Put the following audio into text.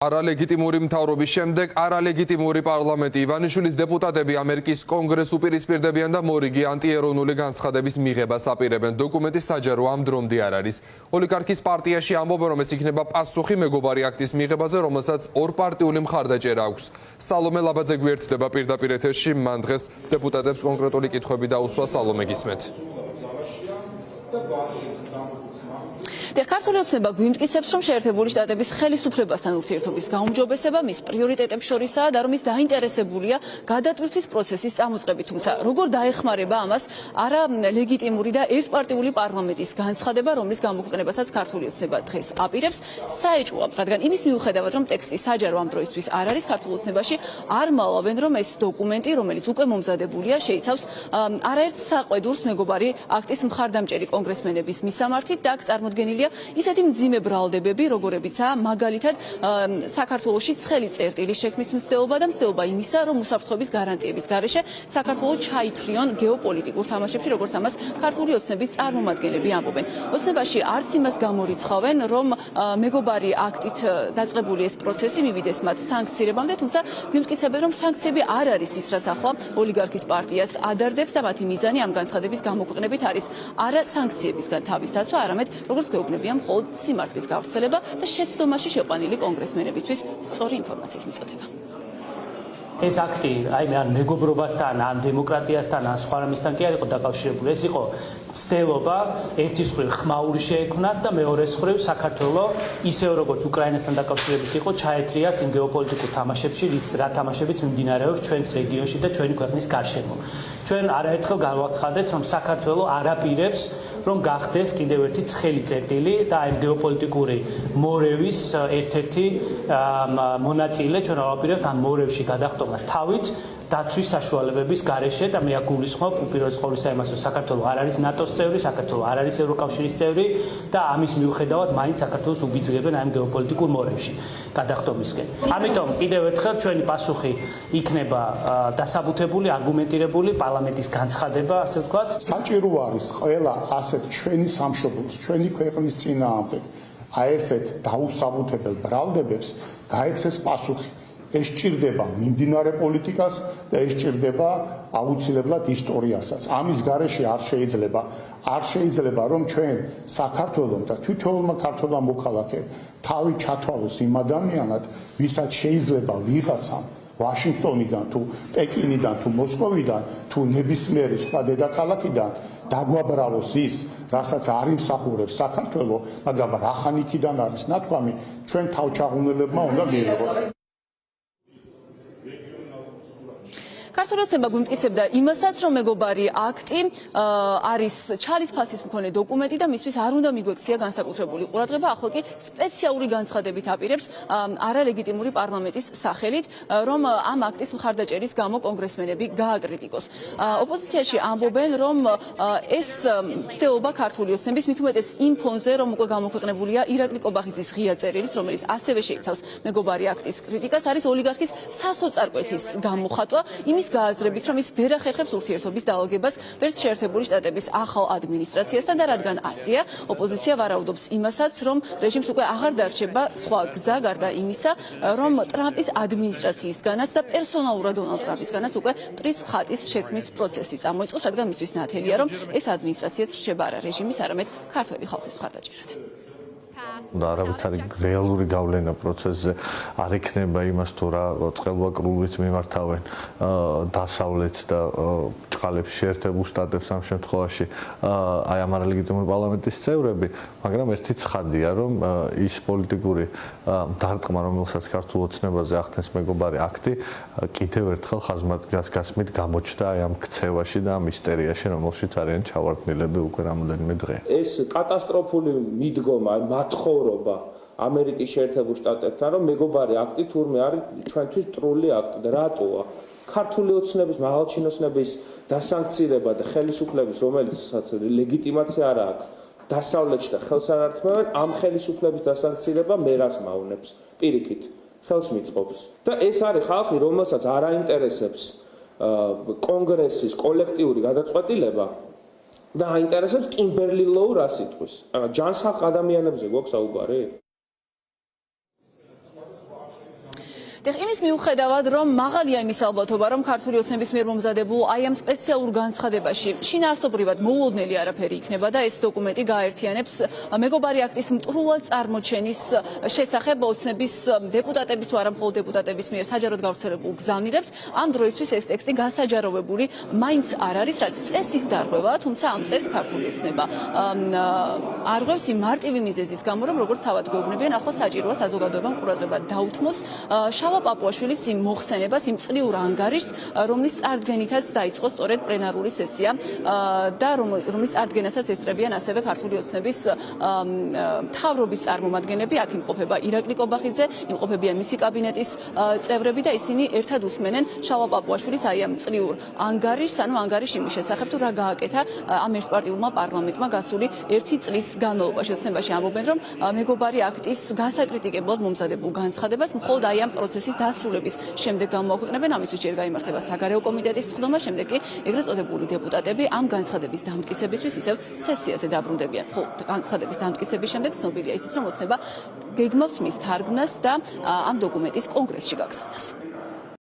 არალეგიტიმური მთავრობის შემდეგ არალეგიტიმური პარლამენტი ივანიშვილის დეპუტატები ამერიკის კონგრესს უპირისპირდებიან და მორიგი ანტიეროვნული განცხადების მიღებას აპირებენ. დოკუმენტი საჯარო ამ დრომდე არ არის. ოლიგარქის პარტიაში ამბობენ, რომ ეს იქნება პასუხი მეგობარი აქტის მიღებაზე, რომელსაც ორპარტიული მხარდაჭერა აქვს. სალომე ლაბაძე გვერდდება პირდაპირ ეთერში, მან დღეს დეპუტატებს კონკრეტული კითხვები დაუსვა. სალომე, გისმენთ. ქართული ოცნება გვიმტკიცებს, რომ შეერთებული შტატების ხელისუფლებასთან ურთიერთობის გაუმჯობესება მის პრიორიტეტებს შორისაა და რომ ის დაინტერესებულია გადატვირთვის პროცესის წამოწყებით, თუმცა როგორ დაეხმარება ამას არალეგიტიმური და ერთპარტიული პარლამენტის განცხადება, რომლის გამოქვეყნებასაც ქართული ოცნება დღეს აპირებს, საეჭვოა, რადგან იმის მიუხედავად, რომ ტექსტი საჯარო ამ დროისთვის არ არის ქართულ ოცნებაში, არ მალავენ, რომ ეს დოკუმენტი, რომელიც უკვე მომზადებულია, შეიცავს არაერთ საყვედურს მეგობარი აქტის მხარდამჭერი კონგრესმენების მისამართით და აქ წარმოდგენილი ისეთი მძიმე ბრალდებები, როგორებიცაა მაგალითად საქართველოში ცხელი წერტილის შექმნის მცდელობა და მცდელობა იმისა, რომ უსაფრთხოების გარანტიების გარეშე საქართველო ჩაითრიონ გეოპოლიტიკურ თამაშებში, როგორც ამას ქართული ოცნების წარმომადგენლები ამბობენ. ოცნებაში არც იმას გამორიცხავენ, რომ მეგობარი აქტით დაწყებული ეს პროცესი მივიდეს მათ სანქცირებამდე, თუმცა გვიმტკიცებენ, რომ სანქციები არ არის ის, რაც ახლა ოლიგარქის პარტიას ადარდებს და მათი მიზანი ამ განცხადების გამოქვეყნებით არის არა სანქციებისგან თავის დაცვა, არამედ როგორც გვეუბნებიან მხოლოდ სიმართლის გავრცელება და შეცდომაში შეყვანილი კონგრესმენებისთვის სწორი ინფორმაციის მიწოდება. ეს აქტი ან მეგობრობასთან, ან დემოკრატიასთან, ან სხვა რამისთან კი არ იყო დაკავშირებული. ეს იყო ცდელობა ერთის მხრივ ხმაური შეექმნათ და მეორეს მხრივ საქართველო ისევ როგორც უკრაინასთან დაკავშირებით იყო ჩაეთრიათ იმ გეოპოლიტიკურ თამაშებში, რა თამაშებიც მიმდინარეობს ჩვენს რეგიონში და ჩვენი ქვეყნის გარშემო. ჩვენ არაერთხელ გავაცხადეთ, რომ საქართველო არ აპირებს რომ გახდეს კიდევ ერთი ცხელი წერტილი და აი გეოპოლიტიკური მორევის ერთ-ერთი მონაწილე ჩვენ ავაპირებთ ამ მორევში გადახტომას თავით დაცვის საშუალებების გარეშე და მე აგულისხმობ უპირველეს ყოვლისა იმას, რომ საქართველო არ არის ნატოს წევრი, საქართველო არ არის ევროკავშირის წევრი და ამის მიუხედავად მაინც საქართველოს უბიძგებენ ამ გეოპოლიტიკურ მორევში გადახტომისკენ. ამიტომ კიდევ ერთხელ ჩვენი პასუხი იქნება დასაბუთებული, არგუმენტირებული პარლამენტის განცხადება, ასე ვთქვათ. საჭირო არის ყველა ასეთ ჩვენი სამშობლოს, ჩვენი ქვეყნის წინააღმდეგ აი ესეთ დაუსაბუთებელ ბრალდებებს გაეცეს პასუხი. ეს ჭირდება მიმდინარე პოლიტიკას და ეს ჭირდება აუცილებლად ისტორიასაც. ამის გარეშე არ შეიძლება რომ ჩვენ საქართველოს და თითოეულმა ქართველმა მოქალაქემ თავი ჩათვალოს იმ ადამიანად, ვისაც შეიძლება ვიღაცამ ვაშინგტონიდან თუ პეკინიდან თუ მოსკოვიდან თუ ნებისმიერი სხვა დედაქალაქიდან დაგვაბრალოს ის, რასაც არ იმსახურებს საქართველო, მაგრამ რა ხანიდან არის ნათქვამი, ჩვენ თავჩაღუნელებმა უნდა მიიღოთ. ქართული ოცნება გვიმტკიცებდა იმასაც, რომ მეგობარი აქტი არის ჩალისფასის მქონე დოკუმენტი და მისთვის არ უნდა მიგვექცია განსაკუთრებული ყურადღება, ახლა კი სპეციალური განცხადებით აპირებს არალეგიტიმური პარლამენტის სახელით, რომ ამ აქტის მხარდაჭერის გამო კონგრესმენები გააკრიტიკოს. ოპოზიციაში ამბობენ, რომ ეს მცდელობა ქართული ოცნების მით უმეტეს იმ ფონზე, რომ უკვე გამოქვეყნებულია ირაკლი კობახიძის ღია წერილის, რომელიც ასევე შეიცავს მეგობარი აქტის კრიტიკას, არის ოლიგარქის სასოწარკვეთის გამოხატვა. გააზრებით, რომ ის ვერ ახერხებს ურთიერთობის დაალგებას ვერც შეერთებული შტატების ახალ ადმინისტრაციასთან და რადგან ასეა, ოპოზიცია ვარაუდობს იმასაც, რომ რეჟიმს უკვე აღარ დარჩება სხვა გზა გარდა იმისა, რომ ტრამპის ადმინისტრაციისგანაც და პერსონალურად დონალდ ტრამპისგანაც უკვე მტრის ხატის შექმნის პროცესი წამოიწყოს, რადგან მისთვის ნათელია, რომ ეს ადმინისტრაციაც რჩება არა რეჟიმის, არამედ ქართველი ხალხის მხარდაჭერად. და არავითარი რეალური გავლენა პროცესზე არ იქნება იმას, თუ რა წყალბაკრულით მიმართავენ დასავლეთს და ჭყალებს შეერთებულ შტატებს ამ შემთხვევაში აი ამ არალეგიტიმური პარლამენტის წევრები, მაგრამ ერთი ცხადია, რომ ის პოლიტიკური დარტყმა, რომელსაც ქართულ ოცნებაზე ახდენს მეგობარი აქტი, კიდევ ერთხელ ხაზგასმით გამოჩნდა აი ამ ქცევაში და ამ ისტერიაში, რომელშიც არიან ჩავარდნილები უკვე რამოდენიმე დღე. ეს კატასტროფული მიდგომა, მათხოვრობა ამერიკის შეერთებულ შტატებთან, რომ მეგობარი აქტი თურმე არის ჩვენთვის ტრული აქტი და რატოა? ქართული ოცნების, მაღალჩინოსნების დასანქცირება და ხელისუფლების, რომელიცაც ლეგიტიმაცია არ აქვს, დასავლეთში და ხელს არ ართმევენ, ამ ხელისუფლების დასანქცირება მე რას მავნებს? პირიქით, ხელს მიწყობს. და ეს არის ხალხი, რომელსაც არ აინტერესებს კონგრესის კოლექტიური გადაწყვეტილება, და აინტერესებს კიმბერლი ლოუ რა სიტყვის. ჯანსაღ ადამიანებზე გვაქვს საუბარი? იმის მიუხედავად, რომ მაღალია იმის ალბათობა, რომ ქართული ოცნების მიერ მომზადებულ აი ამ სპეციალურ განცხადებაში შინაარსობრივად მოულოდნელი არაფერი იქნება და ეს დოკუმენტი გააერთიანებს მეგობარი აქტის მტრულად წარმოჩენის შესახებ ოცნების დეპუტატების თუ არა მხოლოდ დეპუტატების მიერ საჯაროდ გავრცელებულ გზავნილებს. ამ დროისთვის ეს ტექსტი გასაჯაროვებული მაინც არ არის, რაც წესის დარღვევაა, თუმცა ამ წესს ქართული ოცნება არღვევს იმ მარტივი მიზეზის გამო, რომ როგორც თავად გვეუბნებიან, ახლა საჭიროა საზოგადოებამ ყურადღება დაუთმოს შავა პაპუაშვილის იმ მოხსენებას, იმ წლიურ ანგარიშს, რომლის წარდგენითაც დაიწყო სწორედ პლენარული სესია და რომლის წარდგენასაც ესწრებიან ასევე ქართული ოცნების მთავრობის წარმომადგენლები. აქ იმყოფება ირაკლი კობახიძე, იმყოფებიან მისი კაბინეტის წევრები და ისინი ერთად უსმენენ შავა პაპუაშვილის აი ამ წლიურ ანგარიშს, ანუ ანგარიშ იმის შესახებ, თუ რა გააკეთა ამ ერთპარტიულმა პარლამენტმა გასული 1 წლის განმავლობაში. ოცნებაში ამბობენ, რომ მეგობარი აქტის გასაკრიტიკებლად მომზადებულ განცხადებას მხოლოდ აი ამ პროცესის დასრულების შემდეგ გამოაქვეყნებენ. ამისთვის ჯერ გაიმართება საგარეო კომიტეტის სხდომა, შემდეგ კი ეგრეთ წოდებული დეპუტატები ამ განცხადების დამტკიცებისთვის ისევ სესიაზე დაბრუნდებიან. ხო, განცხადების დამტკიცების შემდეგ ცნობილია ისიც, რომ ოცნება გეგმავს მის თარგმნას და ამ დოკუმენტის კონგრესში გაგზავნას.